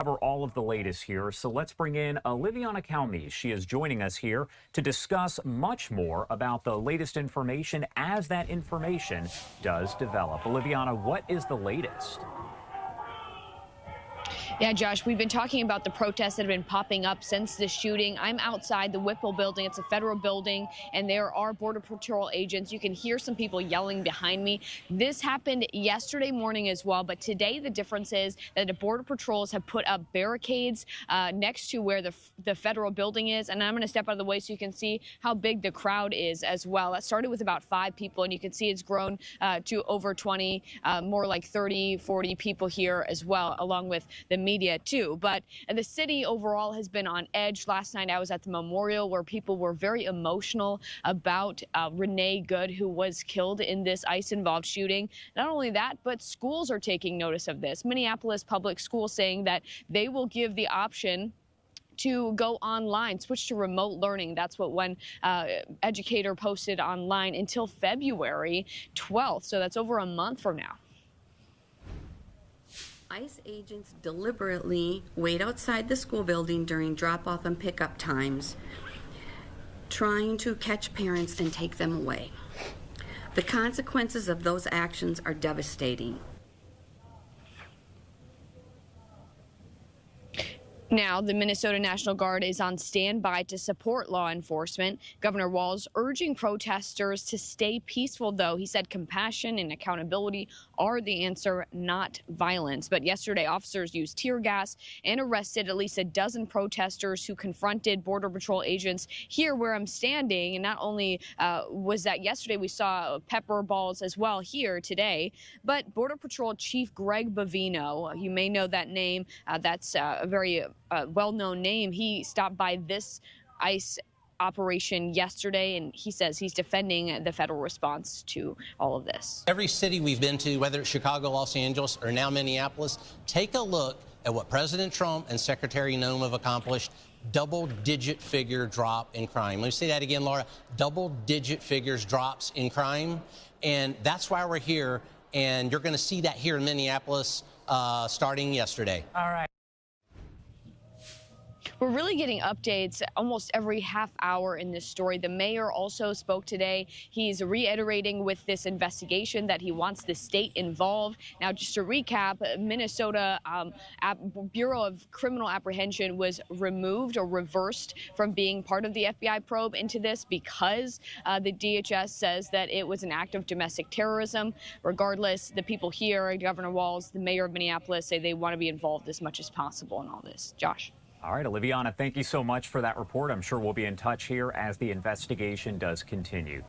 Cover all of the latest here, so let's bring in Oliviana Calmes. She is joining us here to discuss much more about the latest information as that information does develop. Oliviana, what is the latest? Yeah, Josh, we've been talking about the protests that have been popping up since the shooting. I'm outside the Whipple building. It's a federal building, and there are Border Patrol agents. You can hear some people yelling behind me. This happened yesterday morning as well, but today the difference is that the Border Patrols have put up barricades next to where the federal building is, and I'm going to step out of the way so you can see how big the crowd is as well. It started with about 5 people, and you can see it's grown to over 20, more like 30, 40 people here as well, along with the media too. But the city overall has been on edge. Last night I was at the memorial where people were very emotional about Renee Good, who was killed in this ICE-involved shooting. Not only that, but schools are taking notice of this. Minneapolis Public Schools saying that they will give the option to go online, switch to remote learning. That's what one educator posted online until February 12th. So that's over a month from now. ICE agents deliberately wait outside the school building during drop-off and pickup times, trying to catch parents and take them away. The consequences of those actions are devastating. Now, the Minnesota National Guard is on standby to support law enforcement. Governor Walz urging protesters to stay peaceful, though. He said compassion and accountability are the answer, not violence. But yesterday, officers used tear gas and arrested at least a dozen protesters who confronted Border Patrol agents here where I'm standing. And not only was that yesterday, we saw pepper balls as well here today, but Border Patrol Chief Greg Bavino, you may know that name, that's a very well-known name. He stopped by this ICE operation yesterday, and he says he's defending the federal response to all of this. Every city we've been to, whether it's Chicago, Los Angeles, or now Minneapolis, take a look at what President Trump and Secretary Noem have accomplished. Double-digit figure drop in crime. Let me say that again, Laura. Double-digit figures drops in crime, and that's why we're here, and you're going to see that here in Minneapolis starting yesterday. All right. We're really getting updates almost every half hour in this story. The mayor also spoke today. He's reiterating with this investigation that he wants the state involved. Now, just to recap, Minnesota Bureau of Criminal Apprehension was removed or reversed from being part of the FBI probe into this because the DHS says that it was an act of domestic terrorism. Regardless, the people here, Governor Walz, the mayor of Minneapolis, say they want to be involved as much as possible in all this. Josh. All right, Oliviana, thank you so much for that report. I'm sure we'll be in touch here as the investigation does continue.